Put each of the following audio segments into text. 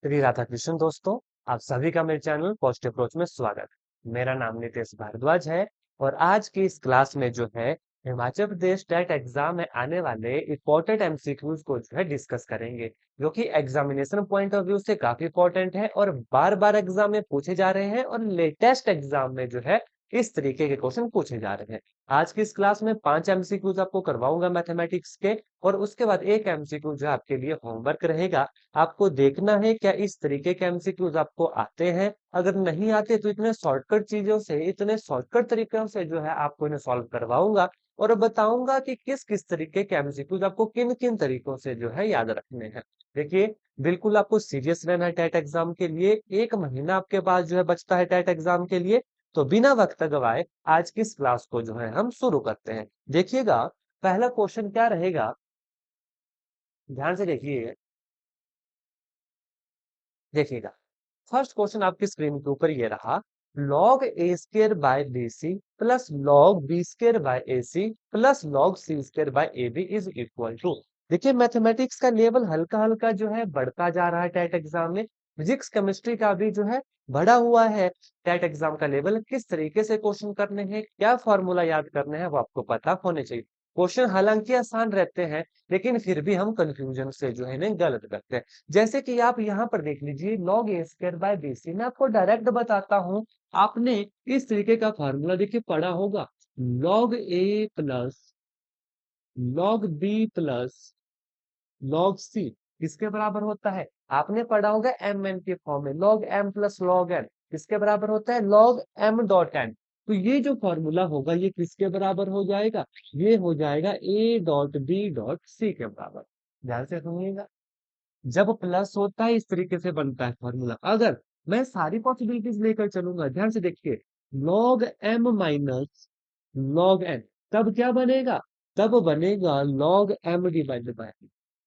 श्री राधा कृष्ण दोस्तों, आप सभी का मेरे चैनल पॉजिटिव अप्रोच में स्वागत है। मेरा नाम नितेश भारद्वाज है और आज की इस क्लास में जो है हिमाचल प्रदेश टेट एग्जाम में आने वाले इंपॉर्टेंट एमसीक्यूज को जो है डिस्कस करेंगे, जो कि एग्जामिनेशन पॉइंट ऑफ व्यू से काफी इंपॉर्टेंट है और बार बार एग्जाम में पूछे जा रहे हैं और लेटेस्ट एग्जाम में जो है इस तरीके के क्वेश्चन पूछे जा रहे हैं। आज की इस क्लास में 5 एमसीक्यूज आपको करवाऊंगा मैथमेटिक्स के, और उसके बाद एक एमसीक्यू जो आपके लिए होमवर्क रहेगा। आपको देखना है क्या इस तरीके के एमसीक्यूज आपको आते हैं। अगर नहीं आते तो इतने शॉर्टकट चीजों से, इतने शॉर्टकट तरीकों से जो है आपको इन्हें सॉल्व करवाऊंगा और बताऊंगा कि किस किस तरीके के एमसीक्यूज आपको किन किन तरीकों से जो है याद रखने हैं। देखिए, बिल्कुल आपको सीरियस रहना है टेट एग्जाम के लिए। 1 महीना आपके पास जो है बचता है टेट एग्जाम के लिए। तो बिना वक्त गवाए आज की इस क्लास को जो है हम शुरू करते हैं। देखिएगा, पहला क्वेश्चन क्या रहेगा, ध्यान से देखिए। देखिएगा, फर्स्ट क्वेश्चन आपकी स्क्रीन के ऊपर ये रहा। Log A square by B C plus log B square by A C plus log C square by A B is equal to. देखिए, मैथमेटिक्स का लेवल हल्का हल्का जो है बढ़ता जा रहा है टेट एग्जाम में। फिजिक्स केमिस्ट्री का भी जो है बढ़ा हुआ है टेट एग्जाम का लेवल। किस तरीके से क्वेश्चन करने हैं, क्या फॉर्मूला याद करने हैं, वो आपको पता होने चाहिए। क्वेश्चन हालांकि आसान रहते हैं, लेकिन फिर भी हम कंफ्यूजन से जो है इन्हें गलत करते हैं। जैसे कि आप यहाँ पर देख लीजिए, log A square by B C. मैं आपको डायरेक्ट बताता हूँ, आपने इस तरीके का फार्मूला देखिए पढ़ा होगा। log A plus log B plus log C किसके बराबर होता है? आपने पढ़ा होगा एम एन के फॉर्म में, log m plus log n किसके बराबर होता है? log m dot n। तो ये जो फॉर्मूला होगा ये किसके बराबर हो जाएगा? ये हो जाएगा a dot b dot c के बराबर। ध्यान से सुनिएगा, जब प्लस होता है इस तरीके से बनता है फॉर्मूला। अगर मैं सारी पॉसिबिलिटीज लेकर चलूंगा, ध्यान से देखिए, log m minus log n, तब क्या बनेगा? तब बनेगा log m डिवाइडेड बाय।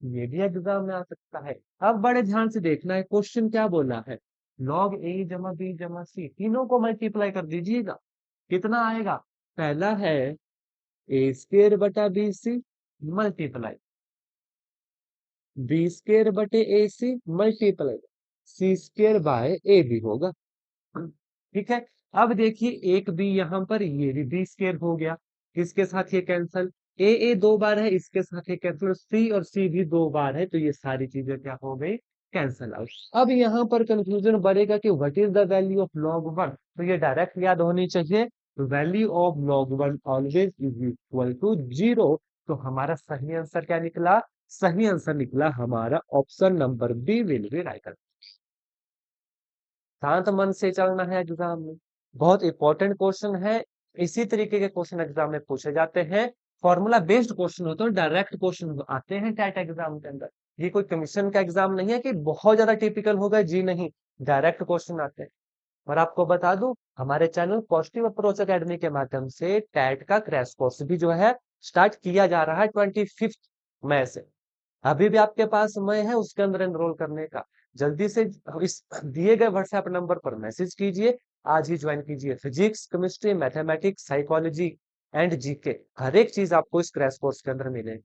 ये भी एग्जाम में आ सकता है। अब बड़े ध्यान से देखना है, क्वेश्चन क्या बोला है। log a जमा b जमा c तीनों को मल्टीप्लाई कर दीजिएगा। कितना आएगा? पहला है ए स्क्र बटा B C multiply B square बटे A C multiply C square by A B होगा। ठीक है। अब देखिए, एक बी यहाँ पर, ये भी बी स्क्र हो गया। किसके साथ ये कैंसल? ए 2 बार है, इसके साथ ये कैंसल। सी और सी भी 2 बार है, तो ये सारी चीजें क्या हो गई? Cancel out. अब यहाँ पर कंफ्यूजन बढ़ेगा कि what is the value of log 1। तो ये डायरेक्ट याद होनी चाहिए। Value of log 1 always is equal to 0। तो हमारा सही आंसर क्या निकला? सही आंसर निकला हमारा option number B will be right. शांत मन से चलना है एग्जाम में। बहुत इंपॉर्टेंट क्वेश्चन है। इसी तरीके के क्वेश्चन एग्जाम में पूछे जाते हैं। फॉर्मूला बेस्ड क्वेश्चन होते हैं, डायरेक्ट क्वेश्चन आते हैं टैट एग्जाम के अंदर। ये कोई कमीशन का एग्जाम नहीं है कि बहुत ज्यादा टिपिकल होगा, जी नहीं। डायरेक्ट क्वेश्चन आते हैं। और आपको बता दूं, हमारे चैनल पॉजिटिव अप्रोच एकेडमी के माध्यम से टैट का क्रैश कोर्स भी जो है स्टार्ट किया जा रहा है 25 मई से। अभी भी आपके पास समय है उसके अंदर एनरोल करने का। जल्दी से इस दिए गए व्हाट्सएप नंबर पर मैसेज कीजिए। आज ही ज्वाइन कीजिए। Physics, chemistry, mathematics, psychology and GK, हर एक चीज आपको इस क्रैश कोर्स के अंदर मिलेगी।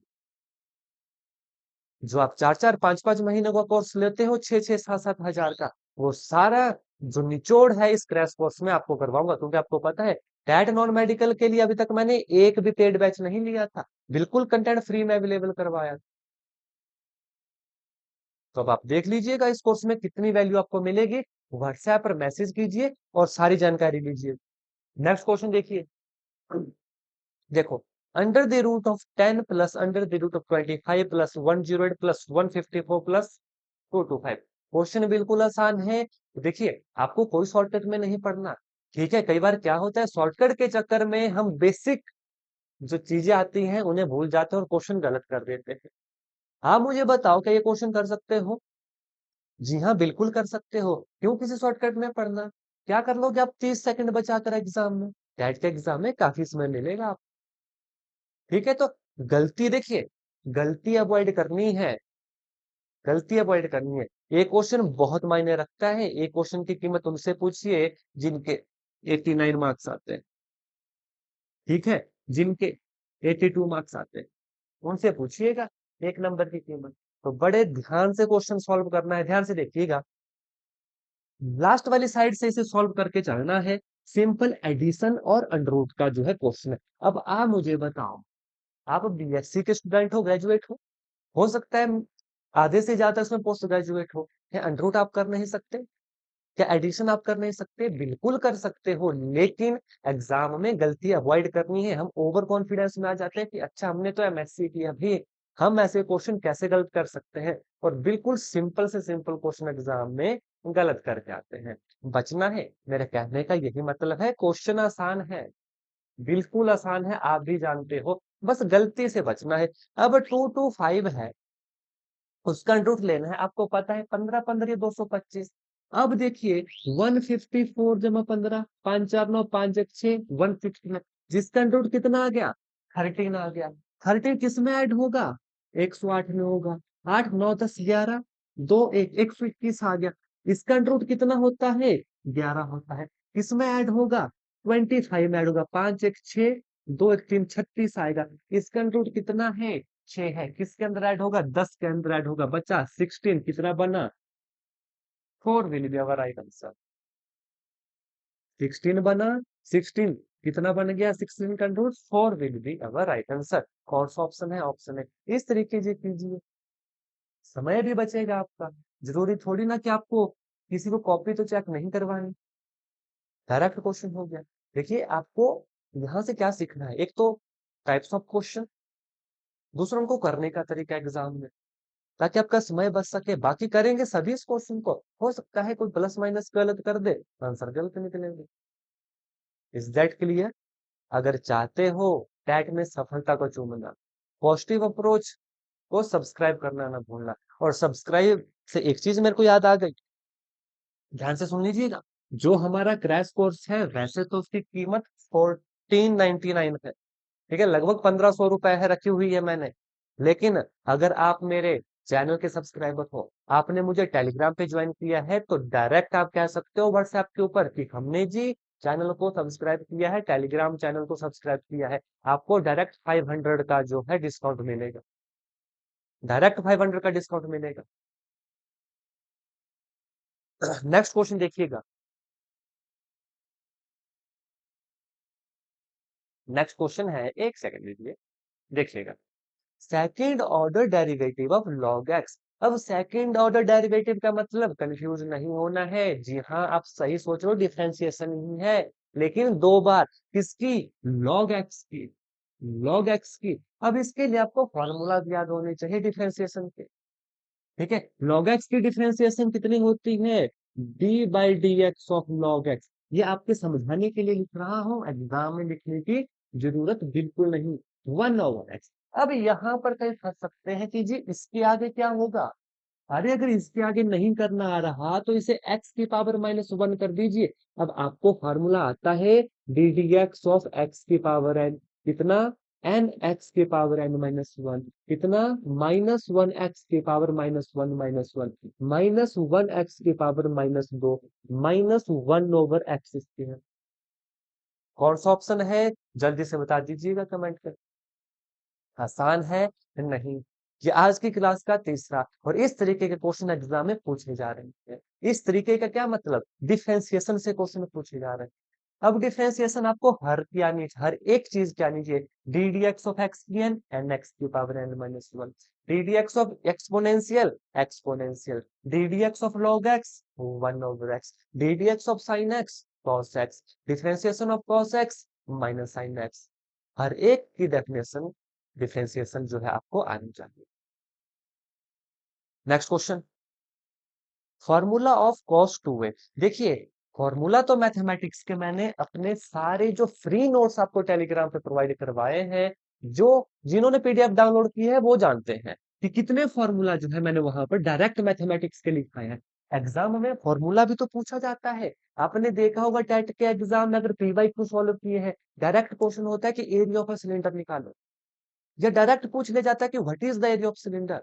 जो आप 4-4 5-5 महीने का कोर्स लेते हो, 6-6 7-7 हजार का, वो सारा जो निचोड़ है इस क्रैश कोर्स में आपको करवाऊंगा। क्योंकि आपको पता है, टैट नॉन मेडिकल के लिए अभी तक मैंने एक भी पेड बैच नहीं लिया था। बिल्कुल कंटेंट फ्री में अवेलेबल करवाया। तो अब आप देख लीजिएगा इस कोर्स में कितनी वैल्यू आपको मिलेगी। व्हाट्सएप पर मैसेज कीजिए और सारी जानकारी लीजिए। नेक्स्ट क्वेश्चन देखिए। देखो, under the root of 10 plus under the root of 25 plus 108 plus 154 plus 225। Question बिल्कुल आसान है। देखिए, आपको कोई शॉर्टकट में नहीं पढ़ना। ठीक है, कई बार क्या होता है, शॉर्टकट के चक्कर में हम बेसिक जो चीजें आती हैं उन्हें भूल जाते हैं और क्वेश्चन गलत कर देते हैं। हाँ, मुझे बताओ, क्या ये क्वेश्चन कर सकते हो? जी हाँ, बिल्कुल कर सकते हो। क्यों किसी शॉर्टकट में पढ़ना? क्या कर लोगे आप 30 सेकंड बचाकर एग्जाम में? कैट के एग्जाम में काफी समय मिलेगा आप। ठीक है, तो गलती देखिए, गलती अवॉइड करनी है। गलती अवॉइड करनी है। ये क्वेश्चन बहुत मायने रखता है। एक क्वेश्चन की कीमत उनसे पूछिए जिनके 89 मार्क्स आते हैं। ठीक है, जिनके 82 मार्क्स आते हैं, उनसे पूछिएगा 1 नंबर की कीमत। तो बड़े ध्यान से क्वेश्चन सॉल्व करना है। ध्यान से देखिएगा, लास्ट वाली साइड से इसे सॉल्व करके चलना है। सिंपल एडिशन और अंडर रूट का जो है क्वेश्चन है। अब आप मुझे बताओ, आप बीएससी के स्टूडेंट हो, ग्रेजुएट हो सकता है आधे से ज्यादा इसमें पोस्ट ग्रेजुएट हो। क्या अंडर रूट आप कर नहीं सकते? क्या एडिशन आप कर नहीं सकते? बिल्कुल कर सकते हो, लेकिन एग्जाम में गलती अवॉइड करनी है। हम ओवर कॉन्फिडेंस में आ जाते हैं कि अच्छा हमने तो एमएससी किया, भी हम ऐसे क्वेश्चन कैसे गलत कर सकते हैं, और बिल्कुल सिंपल से सिंपल क्वेश्चन एग्जाम में गलत करके आते हैं। बचना है, मेरे कहने का यही मतलब है। क्वेश्चन आसान है, बिल्कुल आसान है, आप भी जानते हो, बस गलती से बचना है। अब 2 to 5 है, उसका रूट लेना है। आपको पता है 15 15 225। अब देखिए 154 जमा 15, 5 4 9 5 1 6, 169, जिसका रूट कितना आ गया? 13 आ गया। 13 किस में ऐड होगा? 108 में होगा। 8 9 10 11, 2 1 121 आ गया। इसका रूट कितना होता है? 11 होता है। किसमें ऐड होगा? 25 में ऐड होगा। 5 1 6, 2 1 3 36 आएगा। इसका रूट कितना है? 6 है। किसके अंदर ऐड होगा? 10 के अंदर ऐड होगा। बचा 16, कितना बना? 4 will be our right answer. 16 बना। 16 कितना बन गया? 16 का root 4 will be our right answer. कौन सा ऑप्शन है? ऑप्शन है। इस तरीके से कीजिए, समय भी बचेगा आपका। जरूरी थोड़ी ना कि आपको किसी को कॉपी तो चेक नहीं करवानी, डायरेक्ट क्वेश्चन हो गया। देखिए आपको यहाँ से क्या सीखना है, एक तो टाइप्स ऑफ क्वेश्चन, दूसरा उनको करने का तरीका एग्जाम में, ताकि आपका समय बच सके। बाकी करेंगे सभी इस क्वेश्चन को, हो सकता है कोई प्लस माइनस गलत कर दे, आंसर गलत निकलेंगे। Is that clear? अगर चाहते हो टैट में सफलता को चूमना, पॉजिटिव अप्रोच को सब्सक्राइब करना ना भूलना। और सब्सक्राइब से एक चीज मेरे को याद आ गई, ध्यान से सुन लीजिएगा। जो हमारा क्रैश कोर्स है, वैसे तो उसकी कीमत 1499 है, ठीक है, लगभग 1500 रुपए है, रखी हुई है मैंने। लेकिन अगर आप मेरे चैनल के सब्सक्राइबर हो, आपने मुझे टेलीग्राम पे ज्वाइन किया है, तो डायरेक्ट आप कह सकते हो व्हाट्सएप के ऊपर कि हमने जी चैनल को सब्सक्राइब किया है, टेलीग्राम चैनल को सब्सक्राइब किया है। आपको डायरेक्ट 500 का जो है डिस्काउंट मिलेगा, डायरेक्ट 500 का डिस्काउंट मिलेगा। नेक्स्ट क्वेश्चन देखिएगा। नेक्स्ट क्वेश्चन है, एक सेकंड लीजिए, देखिएगा। Second order derivative of log x. अब सेकंड ऑर्डर डेरिवेटिव का मतलब कंफ्यूज नहीं होना है। जी हाँ, आप सही सोच रहे हो, डिफरेंशिएशन ही है, लेकिन 2 बार। किसकी? लॉग एक्स की। लॉग एक्स की। अब इसके लिए आपको फॉर्मूला याद होने चाहिए डिफरेंशिएशन के, ठीक है। लॉग एक्स की डिफरेंशिएशन कितनी होती है? D by D X of log x. ये आपके समझाने के लिए लिख रहा हूं, एग्जाम में लिखने की जरूरत बिल्कुल नहीं। 1/x। अब यहाँ पर कहीं फंस सकते हैं कि जी इसके आगे क्या होगा। अरे अगर इसके आगे नहीं करना आ रहा तो इसे x की पावर -1 कर दीजिए। अब आपको फार्मूला आता है D D X of X की पावर n, कितना? एन एक्स की पावर n-1, कितना? -1 x की पावर -1, -1 -1 x की पावर -2, -1/x स्क्वायर। कौन सा ऑप्शन है? जल्दी से बता दीजिएगा कमेंट कर। आसान है? नहीं। ये आज की क्लास का तीसरा और इस तरीके के क्वेश्चन एग्जाम में पूछे जा रहे हैं। इस तरीके का क्या मतलब? डिफरेंशिएशन से क्वेश्चन पूछे जा रहे हैं। अब डिफरेंशिएशन आपको हर एक चीज क्या आनी चाहिए। D D X of X की एन, एन एक्स की power n-1, D D X of exponential, exponential, D D X of log X, 1/x, D D X of sine X, cos X, differentiation of cos X minus sine X. हर एक की definition, differentiation जो है आपको आनी चाहिए। Next question, formula of cos 2a। देखिए formula तो मैथमेटिक्स के मैंने अपने सारे जो फ्री नोट्स आपको टेलीग्राम पे प्रोवाइड करवाए हैं, जो जिन्होंने पीडीएफ डाउनलोड की है वो जानते हैं कि कितने फॉर्मूला जो है मैंने वहां पर डायरेक्ट मैथमेटिक्स के लिखाए हैं। एग्जाम में फॉर्मूला भी तो पूछा जाता है। आपने देखा होगा टेट के एग्जाम में अगर पी वाई क्यू सॉल्व किए हैं, डायरेक्ट क्वेश्चन होता है कि एरिया ऑफ अ सिलेंडर निकालो, या डायरेक्ट पूछ ले जाता है कि what is the area of cylinder,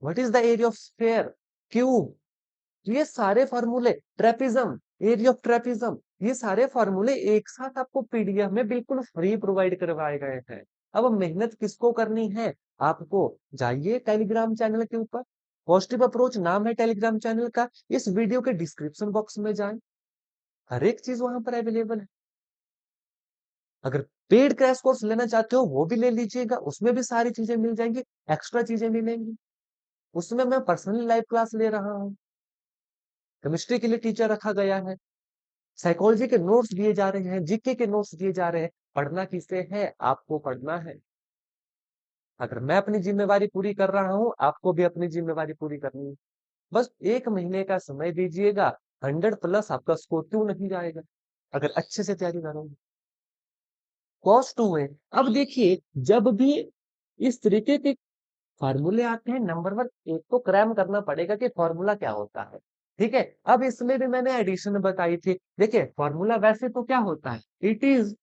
what is the area of sphere, cube. ये सारे फॉर्मूले, ट्रेपिज्म, एरिया ऑफ ट्रेपिज्म, ये सारे फॉर्मूले एक साथ आपको पीडीएफ में बिल्कुल फ्री प्रोवाइड करवाए गए हैं। अब मेहनत किसको करनी है? आपको जाइए टेलीग्राम चैनल के ऊपर, पॉजिटिव अप्रोच नाम है टेलीग्राम चैनल का, इस वीडियो के डिस्क्रिप्शन बॉक्स में जाएं, हर एक चीज वहां पर अवेलेबल है। अगर पेड क्रैश कोर्स लेना चाहते हो वो भी ले लीजिएगा, उसमें भी सारी चीजें मिल जाएंगी, एक्स्ट्रा चीजें मिलेंगी। उसमें मैं पर्सनली लाइव क्लास ले रहा हूँ, केमिस्ट्री के लिए टीचर रखा गया है, साइकोलॉजी के नोट्स दिए जा रहे हैं, जीके के नोट्स दिए जा रहे हैं। पढ़ना किससे है? आपको पढ़ना है। अगर मैं अपनी जिम्मेवारी पूरी कर रहा हूँ, आपको भी अपनी जिम्मेवारी पूरी करनी है। बस 1 महीने का समय दीजिएगा, 100+ आपका स्कोर क्यों नहीं जाएगा अगर अच्छे से तैयारी करोगे। कॉस टू है। अब देखिए, जब भी इस तरीके के फार्मूले आते हैं, नंबर वन एक तो क्रैम करना पड़ेगा कि फॉर्मूला क्या होता है। ठीक है, अब इसमें भी मैंने एडिशन बताई थी। देखिए फॉर्मूला वैसे तो क्या होता है, it is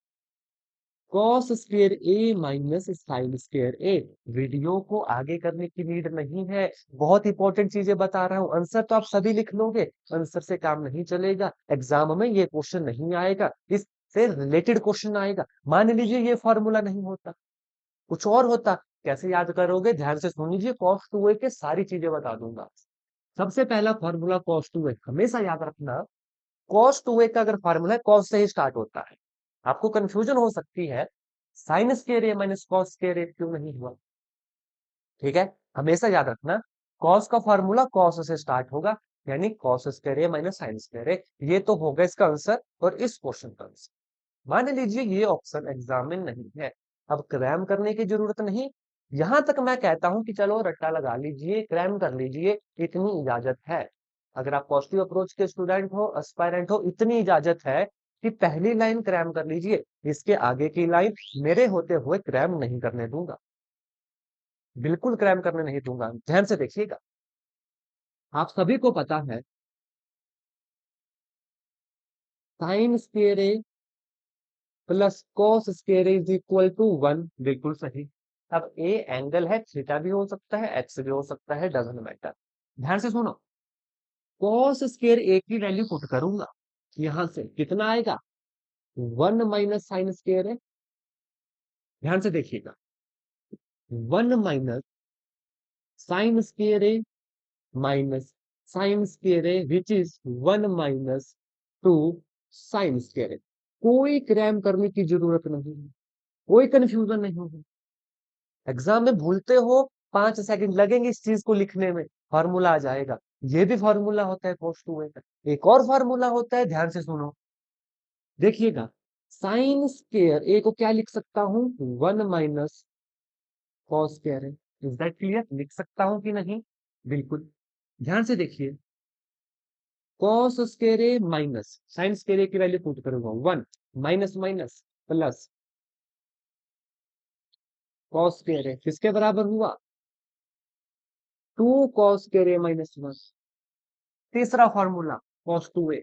cos square A minus sine square A. Video को आगे करने की नीड नहीं है, बहुत इंपॉर्टेंट चीजें बता रहा हूँ। आंसर तो आप सभी लिख लोगे, आंसर से काम नहीं चलेगा, एग्जाम में ये क्वेश्चन नहीं आएगा, इससे रिलेटेड क्वेश्चन आएगा। मान लीजिए ये फॉर्मूला नहीं होता, कुछ और होता, कैसे याद करोगे? ध्यान से सुन लीजिए, कॉस टू ए के सारी चीजें बता दूंगा। सबसे पहला फॉर्मूला कॉस टू ए, हमेशा याद रखना, कॉस टू ए का अगर फॉर्मूला है कॉस से ही स्टार्ट होता है। आपको कंफ्यूजन हो सकती है, sine square A minus cos square ए क्यों नहीं हुआ? ठीक है, हमेशा याद रखना, कॉस का फॉर्मूला कॉस से स्टार्ट होगा, यानी cos square A minus sine square ए। ये तो होगा इसका आंसर और इस क्वेश्चन का आंसर। मान लीजिए ये ऑप्शन एग्जाम में नहीं है, अब क्रैम करने की जरूरत नहीं। यहां तक मैं कहता हूं कि चलो रट्टा लगा लीजिए, क्रैम कर लीजिए, इतनी इजाजत है। अगर आप पॉजिटिव अप्रोच के स्टूडेंट हो, एस्पायरेंट हो, इतनी इजाजत है कि पहली लाइन क्रैम कर लीजिए, इसके आगे की लाइन मेरे होते हुए क्रैम नहीं करने दूंगा, बिल्कुल क्रैम करने नहीं दूंगा। ध्यान से देखिएगा, आप सभी को पता है sine square A plus cos square is equal to 1, बिल्कुल सही। अब ए एंगल है, थीटा भी हो सकता है, एक्स भी हो सकता है, डजंट मैटर। ध्यान से सुनो, कॉस स्क्वायर ए की वैल्यू पुट करूंगा, यहां से कितना आएगा? 1 - साइन स्क्वायर है। ध्यान से देखिएगा, 1 - sine square A minus sine square A which is 1 - 2 sine square A. कोई क्रैम करने की जरूरत नहीं है, कोई कंफ्यूजन नहीं होगी। एग्जाम में भूलते हो, 5 सेकंड लगेंगे इस चीज को लिखने में, फॉर्मूला आ जाएगा। ये भी फॉर्मूला होता है cos 2a का। एक और फॉर्मूला होता है, ध्यान से सुनो, देखिएगा, साइन स्क्वायर ए को क्या लिख सकता हूं? 1 - कॉस स्क्वायर है। Is that clear? लिख सकता हूं कि नहीं? बिल्कुल। ध्यान से देखिए, cos square A minus sine square A की वैल्यू पुट करूंगा 1 minus minus plus cos square A, किसके बराबर हुआ? 2 कॉस स्क्वायर ए माइनस 1। तीसरा फॉर्मूला कॉस 2a।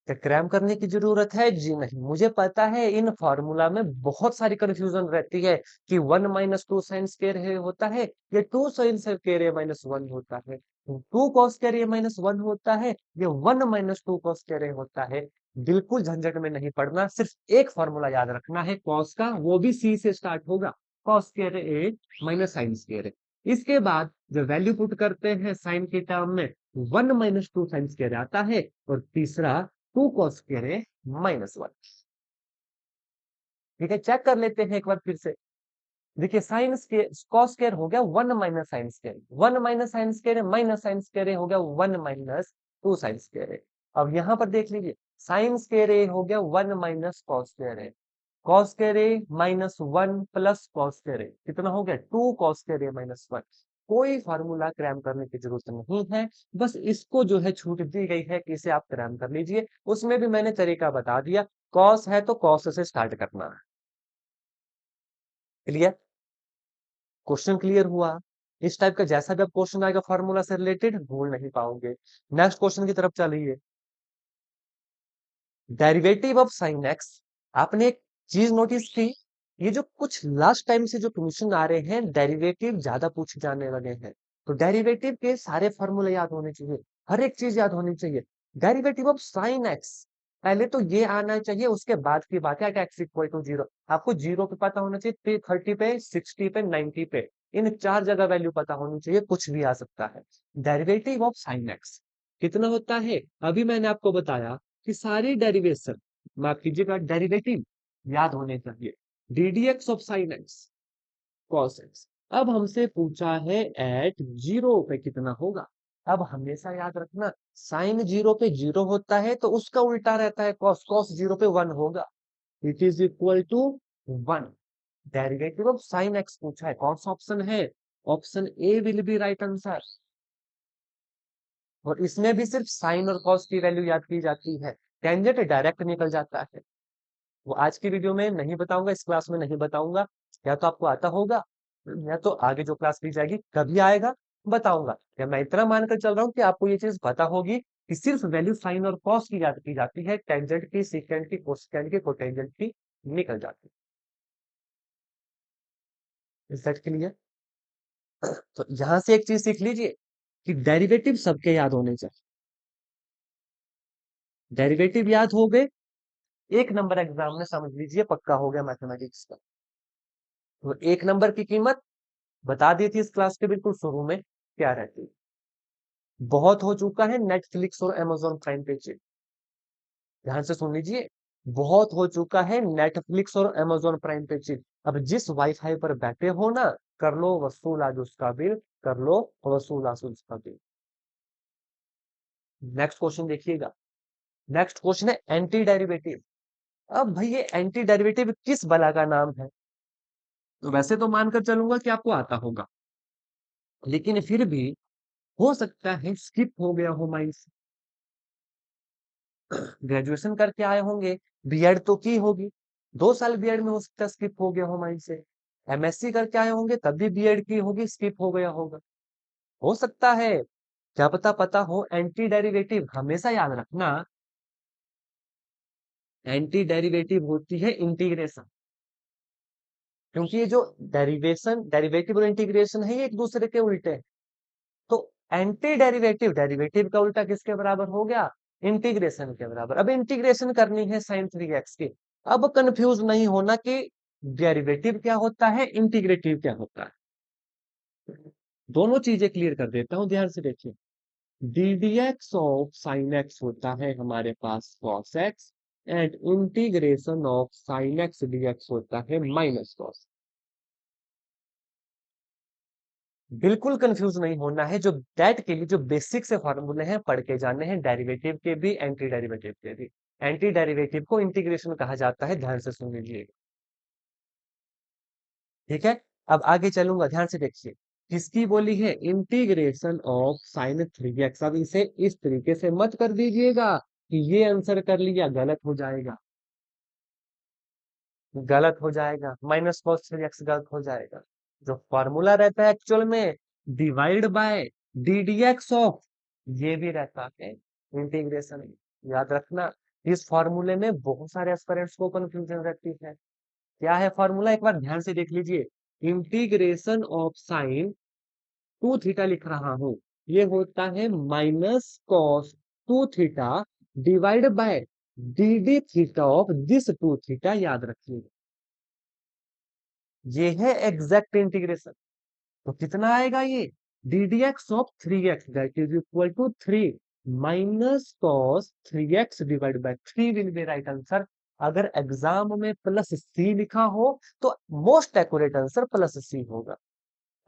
क्या क्रैम करने की जरूरत है? जी नहीं। मुझे पता है इन फॉर्मूला में बहुत सारी कंफ्यूजन रहती है कि 1 - 2 साइन स्क्वायर है होता है, या 2 साइन स्क्वायर ए माइनस 1 होता है, 2 कॉस स्क्वायर ए माइनस 1 होता है, या 1 - 2 कॉस स्क्वायर ए होता है। बिल्कुल झंझट में नहीं पड़ना, सिर्फ एक फॉर्मूला याद रखना है कॉस का, वो भी सी से स्टार्ट होगा, cos square A minus sine square ए। इसके बाद जब वैल्यू पुट करते हैं साइन के टर्म में, 1 - 2 साइन स्क्वायर आता है, और तीसरा 2 कॉस स्क्वायर है -1। ठीक है, चेक कर लेते हैं एक बार फिर से। देखिए साइन स्क्वायर कॉस स्क्वायर हो गया 1 - sine square, 1 - sine square minus sine square हो गया 1 - 2 साइन स्क्वायर। अब यहाँ पर देख लीजिए, साइन स्क्वायर हो गया 1 - cos square, cos square -1 plus cos square कितना हो गया? 2 कॉस स्क्वायर -1। कोई फार्मूला क्रैम करने की जरूरत नहीं है, बस इसको जो है छूट दी गई है कि इसे आप क्रैम कर लीजिए। उसमें भी मैंने तरीका बता दिया, कॉस है तो कॉस से स्टार्ट करना है। क्लियर? क्वेश्चन क्लियर हुआ? इस टाइप का जैसा भी क्वेश्चन आएगा फार्मूला से रिलेटेड, भूल नहीं पाओगे। नेक्स्ट क्वेश्चन की तरफ चलिए, डेरिवेटिव ऑफ साइन एक्स। आपने एक चीज नोटिस की, ये जो कुछ लास्ट टाइम से जो क्वेश्चन आ रहे हैं, डेरिवेटिव ज्यादा पूछे जाने लगे हैं। तो डेरिवेटिव के सारे फॉर्मूले याद होने चाहिए, हर एक चीज याद होनी चाहिए। डेरिवेटिव ऑफ साइन एक्स, पहले तो ये आना चाहिए, उसके बाद की बात है एक्स इक्वल टू 0। आपको 0 पे पता होना चाहिए, 30 पे, 60 पे, 90 पे। इन 4 जगह वैल्यू पता होनी चाहिए, कुछ भी आ सकता है। डेरिवेटिव ऑफ साइन एक्स कितना होता है? अभी मैंने आपको बताया कि सारी डेरिवेशन, माफ कीजिएगा, डेरिवेटिव याद होने चाहिए। D D X of sine X cos x. अब हमसे पूछा है एट जीरो पे कितना होगा। अब हमेशा याद रखना, साइन जीरो पे जीरो होता है तो उसका उल्टा रहता है कॉस, कॉस जीरो पे वन होगा। It is equal to one. Derivative of sine X पूछा है, कौन सा ऑप्शन है? Option A will be right answer. और इसमें भी सिर्फ साइन और कॉस की वैल्यू याद की जाती है, टेंजेंट डायरेक्ट निकल जाता है। वो आज की वीडियो में नहीं बताऊंगा, इस क्लास में नहीं बताऊंगा, या तो आपको आता होगा या तो आगे जो क्लास ली जाएगी कभी आएगा बताऊंगा। या मैं इतना मानकर चल रहा हूँ कि आपको ये चीज पता होगी कि सिर्फ वैल्यू साइन और कॉस की याद की जाती है, टेंजेंट की, सीकेंट की, कोसेकेंट की, कोटेंजेंट की निकल जाती है। Set clear? तो यहां से एक चीज सीख लीजिए कि डेरिवेटिव सबके याद होने चाहिए। डेरिवेटिव याद हो गए, एक नंबर एग्जाम में समझ लीजिए पक्का हो गया मैथमेटिक्स का। तो एक नंबर की कीमत बता दी थी इस क्लास के बिल्कुल शुरू में, क्या रहती है? बहुत हो चुका है नेटफ्लिक्स और अमेजोन प्राइम पे चिट। ध्यान से सुन लीजिए, बहुत हो चुका है नेटफ्लिक्स और अमेजोन प्राइम पे चिट। अब जिस वाईफाई पर बैठे हो ना, कर लो वसूल आज उसका बिल, कर लो वसूल आज उसका बिल। नेक्स्ट क्वेश्चन देखिएगा। नेक्स्ट क्वेश्चन है एंटी डेरिवेटिव। अब भाई ये एंटी डेरिवेटिव किस बला का नाम है? तो वैसे तो मानकर चलूंगा कि आपको आता होगा, लेकिन फिर भी हो सकता है स्किप हो गया हो माइंड से। ग्रेजुएशन करके आए होंगे, बीएड तो की होगी, 2 साल बीएड में हो सकता है स्किप हो गया हो माइंड से। एमएससी करके आए होंगे तब भी बीएड की होगी, स्किप हो गया होगा। हो सकता है, क्या पता पता हो। एंटी डेरिवेटिव हमेशा याद रखना, एंटी डेरिवेटिव होती है इंटीग्रेशन। क्योंकि ये जो डेरिवेशन, डेरिवेटिव और इंटीग्रेशन है, ये एक दूसरे के उल्टे हैं। तो एंटी डेरिवेटिव, डेरिवेटिव का उल्टा किसके बराबर हो गया? इंटीग्रेशन के बराबर। अब इंटीग्रेशन करनी है साइन 3x की। अब कंफ्यूज नहीं होना कि डेरिवेटिव क्या होता है, इंटीग्रेटिव क्या होता है। दोनों चीजें क्लियर कर देता हूं, ध्यान से देखिए। D D X of sine X होता है हमारे पास cos X, and integration of sine X D X होता है माइनस कॉस। बिल्कुल कंफ्यूज नहीं होना है। जो डेट के लिए जो बेसिक से फॉर्मूले हैं पढ़ के जाने हैं, डेरिवेटिव के भी एंटी डेरिवेटिव के भी। एंटी डेरिवेटिव को इंटीग्रेशन कहा जाता है, ध्यान से सुन लीजिए। ठीक है, अब आगे चलूंगा, ध्यान से देखिए। किसकी बोली है? Integration of sign 3x। अब इसे इस तरीके से मत कर दीजिएगा कि ये आंसर कर लिया, गलत हो जाएगा, गलत हो जाएगा। माइनस कॉस 3x गलत हो जाएगा। जो फॉर्मूला रहता है एक्चुअल में, divide by D D X of, ये भी रहता है इंटीग्रेशन। याद रखना, इस फॉर्मूले में बहुत सारे एस्पिरेंट्स को कंफ्यूजन रहती है। क्या है फॉर्मूला, एक बार ध्यान से देख लीजिए। इंटीग्रेशन ऑफ साइन 2 थीटा लिख रहा हूं, ये होता है minus cos 2 theta divide by D D theta of this 2 theta. याद रखिएगा, ये है एग्जैक्ट इंटीग्रेशन। तो कितना आएगा ये? D D X of 3x that is equal to 3 minus cos 3x divide by 3 will be right answer. अगर exam में प्लस सी लिखा हो तो most accurate answer plus C होगा।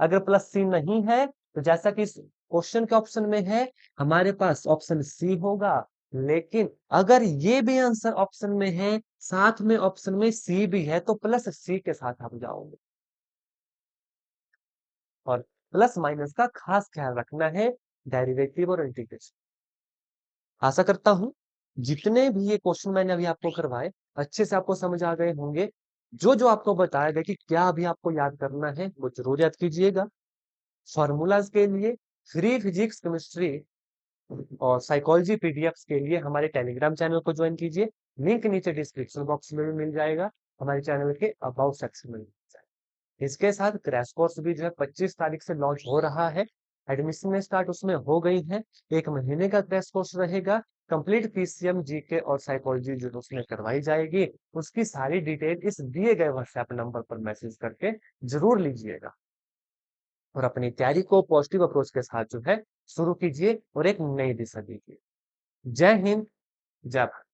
अगर प्लस सी नहीं है तो जैसा कि क्वेश्चन के ऑप्शन में है, हमारे पास ऑप्शन सी होगा। लेकिन अगर ये भी आंसर ऑप्शन में है, साथ में ऑप्शन में सी भी है, तो प्लस सी के साथ आप जाओगे। और प्लस माइनस का खास ख्याल रखना है डेरिवेटिव और इंटीग्रेशन। आशा करता हूं जितने भी ये क्वेश्चन मैंने अभी आपको करवाए अच्छे से आपको समझ आ गए होंगे। जो जो आपको बताया गया कि क्या अभी आपको याद करना है वो जरूर याद कीजिएगा। फॉर्मूलाज के लिए, फ्री फिजिक्स, केमिस्ट्री और साइकोलॉजी पीडीएफ्स के लिए हमारे टेलीग्राम चैनल को ज्वाइन कीजिए। लिंक नीचे डिस्क्रिप्शन बॉक्स में भी मिल जाएगा, हमारे चैनल के अबाउट सेक्शन में मिल जाएगा। इसके साथ क्रैश कोर्स भी जो है 25 तारीख से लॉन्च हो रहा है। एडमिशन स्टार्ट उसमें हो गई है। 1 महीने का क्रैश कोर्स रहेगा। कंप्लीट पीसीएम, जीके और साइकोलॉजी जो उसमें करवाई जाएगी, उसकी सारी डिटेल इस दिए गए व्हाट्सएप नंबर पर मैसेज करके जरूर लीजिएगा। और अपनी तैयारी को पॉजिटिव अप्रोच के साथ जो है शुरू कीजिए और एक नई दिशा दीजिए। जय हिंद, जय भारत।